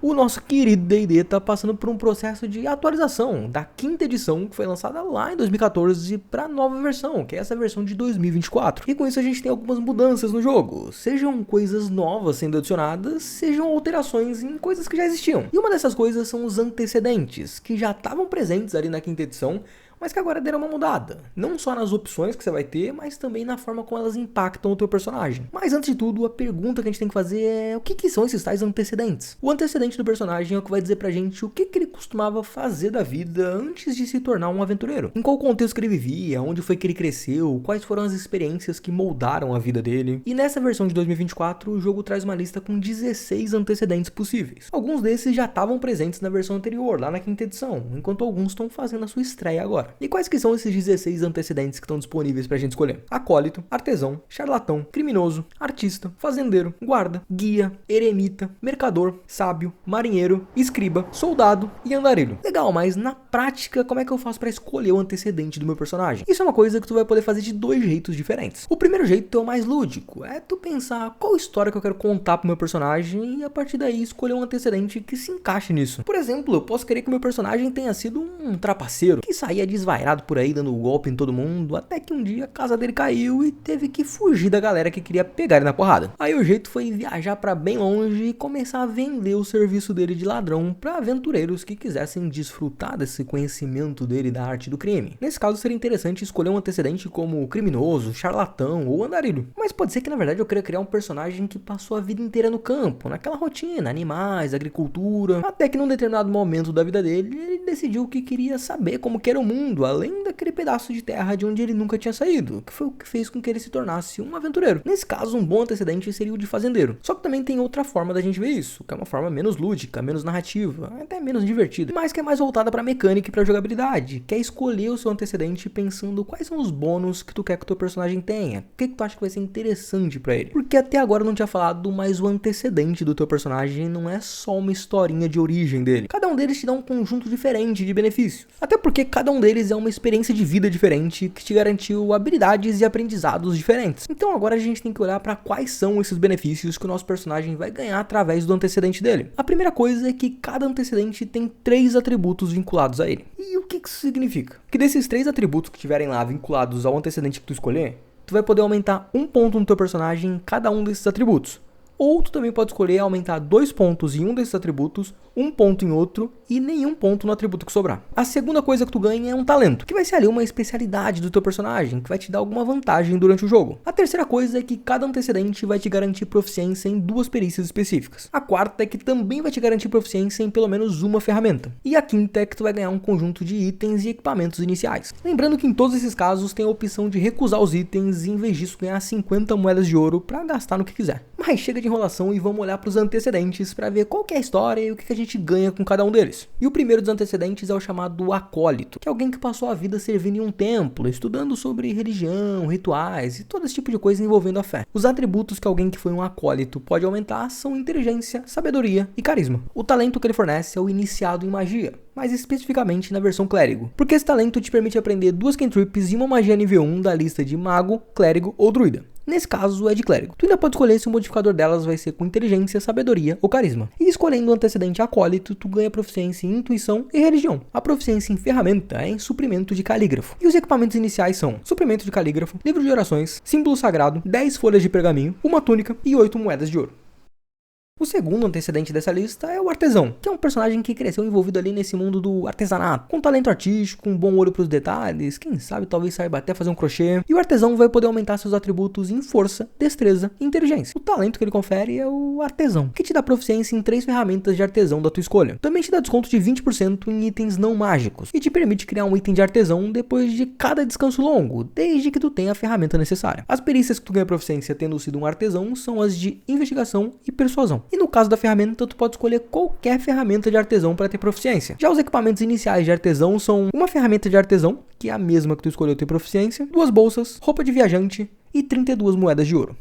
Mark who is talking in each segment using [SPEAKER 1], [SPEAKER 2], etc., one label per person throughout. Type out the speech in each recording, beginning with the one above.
[SPEAKER 1] O nosso querido D&D está passando por um processo de atualização da quinta edição que foi lançada lá em 2014 para a nova versão, que é essa versão de 2024. E com isso a gente tem algumas mudanças no jogo, sejam coisas novas sendo adicionadas, sejam alterações em coisas que já existiam. E uma dessas coisas são os antecedentes, que já estavam presentes ali na quinta edição, mas que agora deram uma mudada. Não só nas opções que você vai ter, mas também na forma como elas impactam o teu personagem. Mas antes de tudo, a pergunta que a gente tem que fazer é: o que são esses tais antecedentes? O antecedente do personagem é o que vai dizer pra gente o que ele costumava fazer da vida antes de se tornar um aventureiro. Em qual contexto que ele vivia, onde foi que ele cresceu, quais foram as experiências que moldaram a vida dele. E nessa versão de 2024, o jogo traz uma lista com 16 antecedentes possíveis. Alguns desses já estavam presentes na versão anterior, lá na quinta edição, enquanto alguns estão fazendo a sua estreia agora. E quais que são esses 16 antecedentes que estão disponíveis pra gente escolher? Acólito, artesão, charlatão, criminoso, artista, fazendeiro, guarda, guia, eremita, mercador, sábio, marinheiro, escriba, soldado e andarilho. Legal, mas na prática, como é que eu faço pra escolher o antecedente do meu personagem? Isso é uma coisa que tu vai poder fazer de dois jeitos diferentes. O primeiro jeito é o mais lúdico, é tu pensar qual história que eu quero contar pro meu personagem e a partir daí escolher um antecedente que se encaixe nisso. Por exemplo, eu posso querer que o meu personagem tenha sido um trapaceiro que saía desvairado por aí dando golpe em todo mundo, até que um dia a casa dele caiu e teve que fugir da galera que queria pegar ele na porrada. Aí o jeito foi viajar pra bem longe e começar a vender o serviço dele de ladrão pra aventureiros que quisessem desfrutar desse conhecimento dele da arte do crime. Nesse caso seria interessante escolher um antecedente como criminoso, charlatão ou andarilho. Mas pode ser que na verdade eu queira criar um personagem que passou a vida inteira no campo, naquela rotina, animais, agricultura, até que num determinado momento da vida dele, ele decidiu que queria saber como que era o mundo, além daquele pedaço de terra de onde ele nunca tinha saído, que foi o que fez com que ele se tornasse um aventureiro. Nesse caso, um bom antecedente seria o de fazendeiro. Só que também tem outra forma da gente ver isso, que é uma forma menos lúdica, menos narrativa, até menos divertida, mas que é mais voltada pra mecânica e pra jogabilidade, que é escolher o seu antecedente pensando quais são os bônus que tu quer que o teu personagem tenha, o que tu acha que vai ser interessante pra ele. Porque até agora eu não tinha falado, mas o antecedente do teu personagem não é só uma historinha de origem dele. Cada um deles te dá um conjunto diferente de benefícios. Até porque cada um deles é uma experiência de vida diferente que te garantiu habilidades e aprendizados diferentes. Então agora a gente tem que olhar para quais são esses benefícios que o nosso personagem vai ganhar através do antecedente dele. A primeira coisa é que cada antecedente tem 3 atributos vinculados a ele. E o que isso significa? Que desses 3 atributos que estiverem lá vinculados ao antecedente que tu escolher, tu vai poder aumentar 1 ponto no teu personagem em cada um desses atributos. Ou tu também pode escolher aumentar 2 pontos em um desses atributos, 1 ponto em outro e nenhum ponto no atributo que sobrar. A segunda coisa que tu ganha é um talento, que vai ser ali uma especialidade do teu personagem, que vai te dar alguma vantagem durante o jogo. A terceira coisa é que cada antecedente vai te garantir proficiência em 2 perícias específicas. A quarta é que também vai te garantir proficiência em pelo menos uma ferramenta. E a quinta é que tu vai ganhar um conjunto de itens e equipamentos iniciais. Lembrando que em todos esses casos tem a opção de recusar os itens e em vez disso ganhar 50 moedas de ouro para gastar no que quiser. Mas chega de enrolação e vamos olhar para os antecedentes para ver qual que é a história e o que a gente ganha com cada um deles. E o primeiro dos antecedentes é o chamado acólito, que é alguém que passou a vida servindo em um templo, estudando sobre religião, rituais e todo esse tipo de coisa envolvendo a fé. Os atributos que alguém que foi um acólito pode aumentar são inteligência, sabedoria e carisma. O talento que ele fornece é o iniciado em magia, mais especificamente na versão clérigo, porque esse talento te permite aprender 2 cantrips e uma magia nível 1 da lista de mago, clérigo ou druida. Nesse caso é de clérigo. Tu ainda pode escolher se o modificador delas vai ser com inteligência, sabedoria ou carisma. E escolhendo o antecedente acólito, tu ganha proficiência em intuição e religião. A proficiência em ferramenta é em suprimento de calígrafo. E os equipamentos iniciais são suprimento de calígrafo, livro de orações, símbolo sagrado, 10 folhas de pergaminho, uma túnica e 8 moedas de ouro. O segundo antecedente dessa lista é o artesão, que é um personagem que cresceu envolvido ali nesse mundo do artesanato, com talento artístico, um bom olho para os detalhes, quem sabe talvez saiba até fazer um crochê. E o artesão vai poder aumentar seus atributos em força, destreza e inteligência. O talento que ele confere é o artesão, que te dá proficiência em 3 ferramentas de artesão da tua escolha. Também te dá desconto de 20% em itens não mágicos e te permite criar um item de artesão depois de cada descanso longo, desde que tu tenha a ferramenta necessária. As perícias que tu ganha proficiência tendo sido um artesão são as de investigação e persuasão. E no caso da ferramenta, tu pode escolher qualquer ferramenta de artesão para ter proficiência. Já os equipamentos iniciais de artesão são uma ferramenta de artesão, que é a mesma que tu escolheu ter proficiência, 2 bolsas, roupa de viajante e 32 moedas de ouro.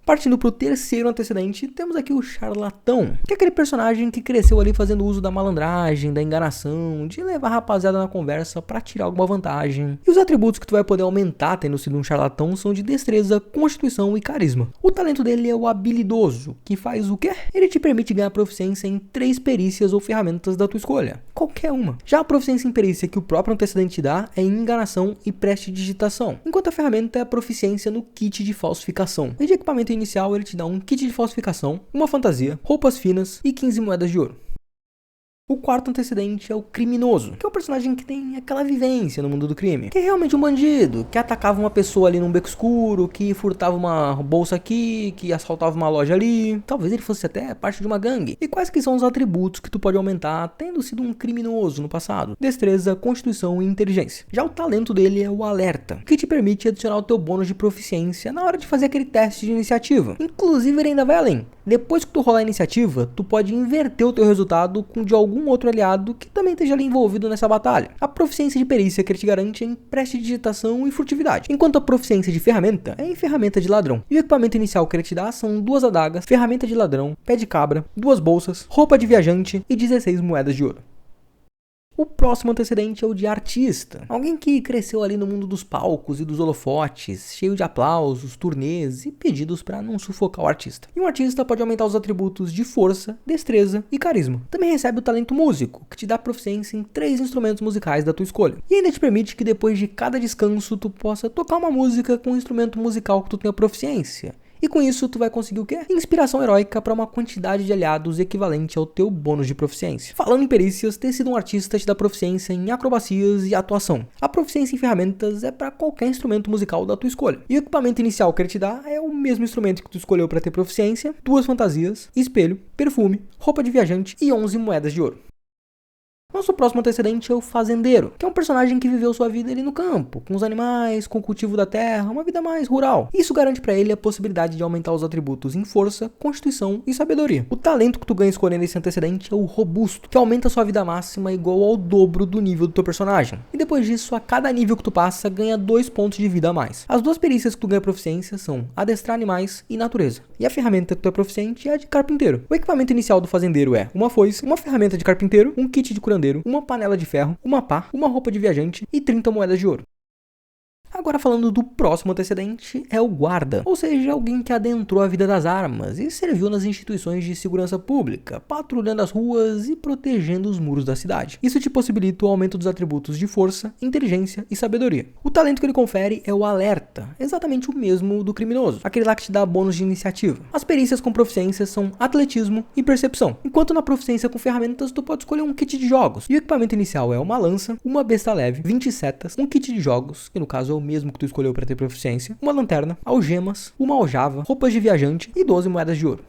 [SPEAKER 1] Partindo pro terceiro antecedente, temos aqui o charlatão, que é aquele personagem que cresceu ali fazendo uso da malandragem, da enganação, de levar a rapaziada na conversa pra tirar alguma vantagem. E os atributos que tu vai poder aumentar tendo sido um charlatão são de destreza, constituição e carisma. O talento dele é o habilidoso, que faz o quê? Ele te permite ganhar proficiência em 3 perícias ou ferramentas da tua escolha, qualquer uma. Já a proficiência em perícia que o próprio antecedente dá é em enganação e prestidigitação, enquanto a ferramenta é a proficiência no kit de falsificação. E de equipamento inicial ele te dá um kit de falsificação, uma fantasia, roupas finas e 15 moedas de ouro. O quarto antecedente é o criminoso, que é um personagem que tem aquela vivência no mundo do crime, que é realmente um bandido, que atacava uma pessoa ali num beco escuro, que furtava uma bolsa aqui, que assaltava uma loja ali, talvez ele fosse até parte de uma gangue. E quais que são os atributos que tu pode aumentar tendo sido um criminoso no passado? Destreza, constituição e inteligência. Já o talento dele é o alerta, que te permite adicionar o teu bônus de proficiência na hora de fazer aquele teste de iniciativa. Inclusive ele ainda vai além. Depois que tu rolar a iniciativa, tu pode inverter o teu resultado com de algum outro aliado que também esteja ali envolvido nessa batalha. A proficiência de perícia que ele te garante é em prestidigitação e furtividade, enquanto a proficiência de ferramenta é em ferramenta de ladrão. E o equipamento inicial que ele te dá são 2 adagas, ferramenta de ladrão, pé de cabra, 2 bolsas, roupa de viajante e 16 moedas de ouro. O próximo antecedente é o de artista, alguém que cresceu ali no mundo dos palcos e dos holofotes, cheio de aplausos, turnês e pedidos para não sufocar o artista. E um artista pode aumentar os atributos de força, destreza e carisma. Também recebe o talento músico, que te dá proficiência em 3 instrumentos musicais da tua escolha. E ainda te permite que depois de cada descanso tu possa tocar uma música com um instrumento musical que tu tenha proficiência. E com isso tu vai conseguir o quê? Inspiração heróica para uma quantidade de aliados equivalente ao teu bônus de proficiência. Falando em perícias, ter sido um artista te dá proficiência em acrobacias e atuação. A proficiência em ferramentas é para qualquer instrumento musical da tua escolha. E o equipamento inicial que ele te dá é o mesmo instrumento que tu escolheu para ter proficiência, 2 fantasias, espelho, perfume, roupa de viajante e 11 moedas de ouro. Nosso próximo antecedente é o fazendeiro, que é um personagem que viveu sua vida ali no campo, com os animais, com o cultivo da terra, uma vida mais rural. Isso garante para ele a possibilidade de aumentar os atributos em força, constituição e sabedoria. O talento que tu ganha escolhendo esse antecedente é o robusto, que aumenta sua vida máxima igual ao dobro do nível do teu personagem. E depois disso, a cada nível que tu passa, ganha 2 pontos de vida a mais. As 2 perícias que tu ganha proficiência são adestrar animais e natureza. E a ferramenta que tu é proficiente é a de carpinteiro. O equipamento inicial do fazendeiro é uma foice, uma ferramenta de carpinteiro, um kit de curandeiro, uma panela de ferro, uma pá, uma roupa de viajante e 30 moedas de ouro. Agora falando do próximo antecedente é o guarda, ou seja, alguém que adentrou a vida das armas e serviu nas instituições de segurança pública, patrulhando as ruas e protegendo os muros da cidade. Isso te possibilita o aumento dos atributos de força, inteligência e sabedoria. O talento que ele confere é o alerta, exatamente o mesmo do criminoso, aquele lá que te dá bônus de iniciativa. As perícias com proficiência são atletismo e percepção, enquanto na proficiência com ferramentas tu pode escolher um kit de jogos. E o equipamento inicial é uma lança, uma besta leve, 20 setas, um kit de jogos, que no caso é o mesmo que tu escolheu para ter proficiência, uma lanterna, algemas, uma aljava, roupas de viajante e 12 moedas de ouro.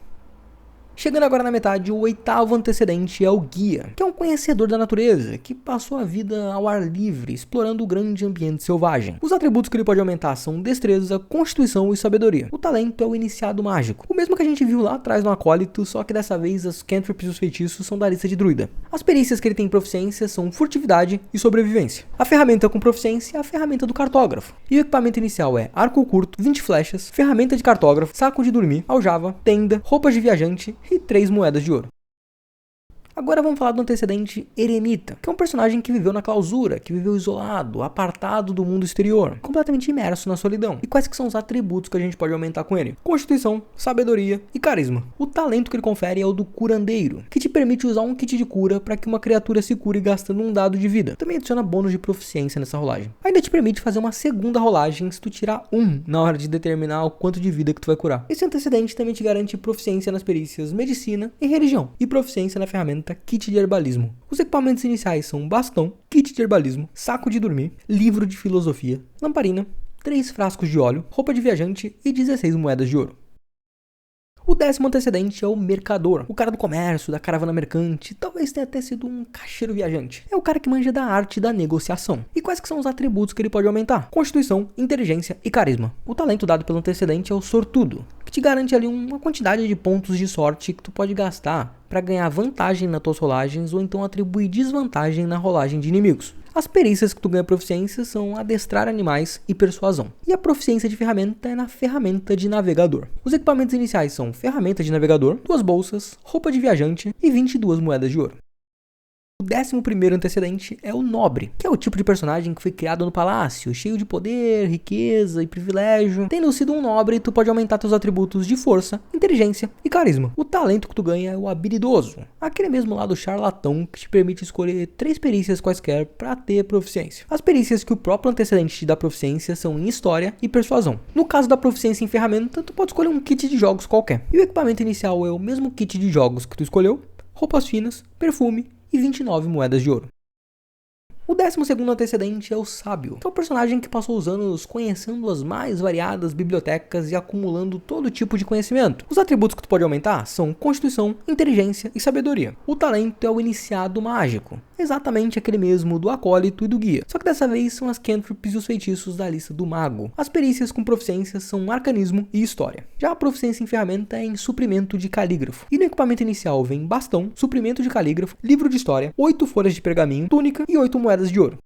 [SPEAKER 1] Chegando agora na metade, o 8º antecedente é o guia, que é um conhecedor da natureza, que passou a vida ao ar livre, explorando o grande ambiente selvagem. Os atributos que ele pode aumentar são destreza, constituição e sabedoria. O talento é o iniciado mágico, o mesmo que a gente viu lá atrás no acólito, só que dessa vez as cantrips e os feitiços são da lista de druida. As perícias que ele tem proficiência são furtividade e sobrevivência. A ferramenta com proficiência é a ferramenta do cartógrafo. E o equipamento inicial é arco curto, 20 flechas, ferramenta de cartógrafo, saco de dormir, aljava, tenda, roupas de viajante e 3 moedas de ouro. Agora vamos falar do antecedente eremita, que é um personagem que viveu na clausura, que viveu isolado, apartado do mundo exterior, completamente imerso na solidão. E quais que são os atributos que a gente pode aumentar com ele? Constituição, sabedoria e carisma. O talento que ele confere é o do curandeiro, que te permite usar um kit de cura para que uma criatura se cure gastando um dado de vida. Também adiciona bônus de proficiência nessa rolagem. Ainda te permite fazer uma segunda rolagem se tu tirar 1 na hora de determinar o quanto de vida que tu vai curar. Esse antecedente também te garante proficiência nas perícias medicina e religião, e proficiência na ferramenta kit de herbalismo. Os equipamentos iniciais são bastão, kit de herbalismo, saco de dormir, livro de filosofia, lamparina, 3 frascos de óleo, roupa de viajante e 16 moedas de ouro. O 10º antecedente é o mercador, o cara do comércio, da caravana mercante, talvez tenha até sido um caixeiro viajante. É o cara que manja da arte da negociação. E quais que são os atributos que ele pode aumentar? Constituição, inteligência e carisma. O talento dado pelo antecedente é o sortudo, que te garante ali uma quantidade de pontos de sorte que tu pode gastar para ganhar vantagem nas tuas rolagens ou então atribuir desvantagem na rolagem de inimigos. As perícias que tu ganha proficiência são adestrar animais e persuasão. E a proficiência de ferramenta é na ferramenta de navegador. Os equipamentos iniciais são ferramenta de navegador, 2 bolsas, roupa de viajante e 22 moedas de ouro. O 11º antecedente é o nobre, que é o tipo de personagem que foi criado no palácio, cheio de poder, riqueza e privilégio. Tendo sido um nobre, tu pode aumentar teus atributos de força, inteligência e carisma. O talento que tu ganha é o habilidoso, aquele mesmo lá do charlatão que te permite escolher 3 perícias quaisquer para ter proficiência. As perícias que o próprio antecedente te dá proficiência são em história e persuasão. No caso da proficiência em ferramenta, tu pode escolher um kit de jogos qualquer. E o equipamento inicial é o mesmo kit de jogos que tu escolheu, roupas finas, perfume e 29 moedas de ouro. O 12º antecedente é o sábio, que é o personagem que passou os anos conhecendo as mais variadas bibliotecas e acumulando todo tipo de conhecimento. Os atributos que tu pode aumentar são constituição, inteligência e sabedoria. O talento é o iniciado mágico, exatamente aquele mesmo do acólito e do guia, só que dessa vez são as cantrips e os feitiços da lista do mago. As perícias com proficiência são arcanismo e história. Já a proficiência em ferramenta é em suprimento de calígrafo. E no equipamento inicial vem bastão, suprimento de calígrafo, livro de história, 8 folhas de pergaminho, túnica e 8 moedas de ouro.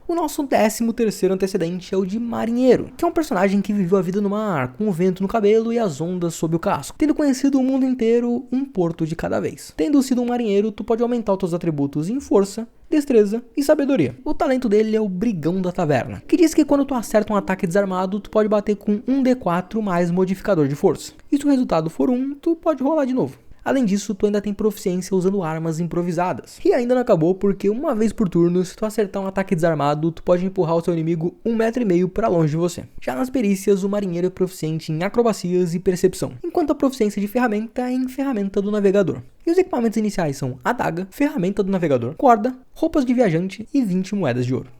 [SPEAKER 1] O nosso 13º antecedente é o de marinheiro, que é um personagem que viveu a vida no mar, com o vento no cabelo e as ondas sob o casco, tendo conhecido o mundo inteiro um porto de cada vez. Tendo sido um marinheiro, tu pode aumentar os teus atributos em força, destreza e sabedoria. O talento dele é o brigão da taverna, que diz que quando tu acerta um ataque desarmado, tu pode bater com 1d4 mais modificador de força. E se o resultado for 1, tu pode rolar de novo. Além disso, tu ainda tem proficiência usando armas improvisadas. E ainda não acabou porque uma vez por turno, se tu acertar um ataque desarmado, tu pode empurrar o seu inimigo 1,5 metro para longe de você. Já nas perícias, o marinheiro é proficiente em acrobacias e percepção, enquanto a proficiência de ferramenta é em ferramenta do navegador. E os equipamentos iniciais são adaga, ferramenta do navegador, corda, roupas de viajante e 20 moedas de ouro.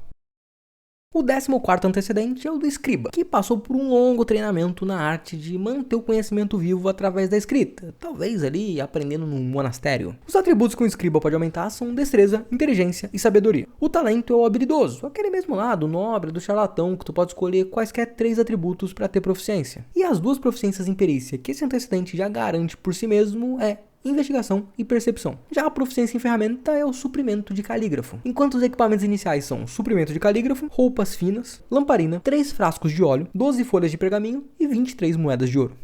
[SPEAKER 1] O 14º antecedente é o do escriba, que passou por um longo treinamento na arte de manter o conhecimento vivo através da escrita, talvez ali aprendendo num monastério. Os atributos que um escriba pode aumentar são destreza, inteligência e sabedoria. O talento é o habilidoso, aquele mesmo lá do nobre, do charlatão, que tu pode escolher quaisquer 3 atributos para ter proficiência. E as 2 proficiências em perícia que esse antecedente já garante por si mesmo é investigação e percepção. Já a proficiência em ferramenta é o suprimento de calígrafo, enquanto os equipamentos iniciais são suprimento de calígrafo, roupas finas, lamparina, 3 frascos de óleo, 12 folhas de pergaminho e 23 moedas de ouro.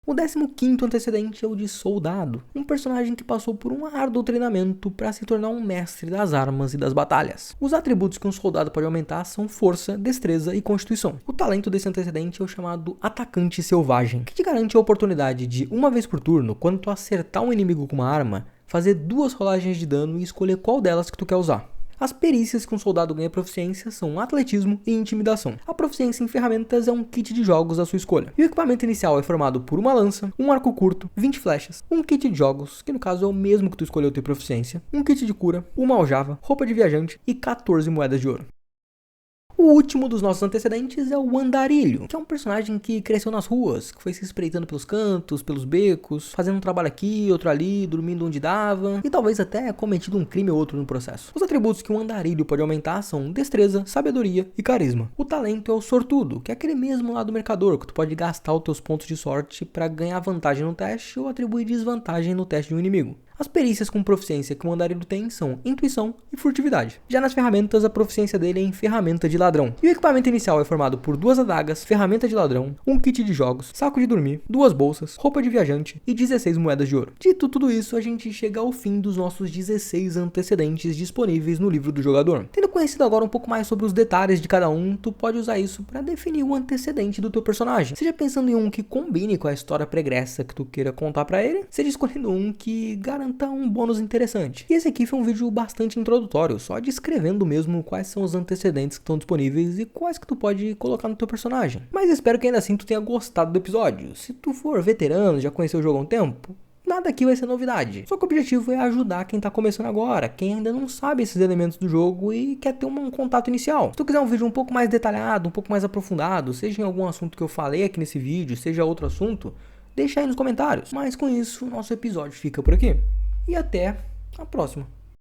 [SPEAKER 1] O 15º antecedente é o de soldado, um personagem que passou por um árduo treinamento para se tornar um mestre das armas e das batalhas. Os atributos que um soldado pode aumentar são força, destreza e constituição. O talento desse antecedente é o chamado atacante selvagem, que te garante a oportunidade de, uma vez por turno, quando tu acertar um inimigo com uma arma, fazer 2 rolagens de dano e escolher qual delas que tu quer usar. As perícias que um soldado ganha proficiência são atletismo e intimidação. A proficiência em ferramentas é um kit de jogos à sua escolha. E o equipamento inicial é formado por uma lança, um arco curto, 20 flechas, um kit de jogos, que no caso é o mesmo que tu escolheu ter proficiência, um kit de cura, uma aljava, roupa de viajante e 14 moedas de ouro. O último dos nossos antecedentes é o Andarilho, que é um personagem que cresceu nas ruas, que foi se espreitando pelos cantos, pelos becos, fazendo um trabalho aqui, outro ali, dormindo onde dava, e talvez até cometido um crime ou outro no processo. Os atributos que um Andarilho pode aumentar são destreza, sabedoria e carisma. O talento é o sortudo, que é aquele mesmo lá do mercador, que tu pode gastar os teus pontos de sorte para ganhar vantagem no teste ou atribuir desvantagem no teste de um inimigo. As perícias com proficiência que o Andarilho tem são intuição e furtividade. Já nas ferramentas, a proficiência dele é em ferramenta de ladrão. E o equipamento inicial é formado por 2 adagas, ferramenta de ladrão, um kit de jogos, saco de dormir, 2 bolsas, roupa de viajante e 16 moedas de ouro. Dito tudo isso, a gente chega ao fim dos nossos 16 antecedentes disponíveis no livro do jogador. Tendo conhecido agora um pouco mais sobre os detalhes de cada um, tu pode usar isso para definir o antecedente do teu personagem. Seja pensando em um que combine com a história pregressa que tu queira contar para ele, seja escolhendo um que garanta um bônus interessante. E esse aqui foi um vídeo bastante introdutório, só descrevendo mesmo quais são os antecedentes que estão disponíveis e quais que tu pode colocar no teu personagem. Mas espero que ainda assim tu tenha gostado do episódio. Se tu for veterano, já conheceu o jogo há um tempo, nada aqui vai ser novidade. Só que o objetivo é ajudar quem tá começando agora, quem ainda não sabe esses elementos do jogo e quer ter um contato inicial. Se tu quiser um vídeo um pouco mais detalhado, um pouco mais aprofundado, seja em algum assunto que eu falei aqui nesse vídeo, seja outro assunto, deixa aí nos comentários. Mas com isso, nosso episódio fica por aqui. E até a próxima.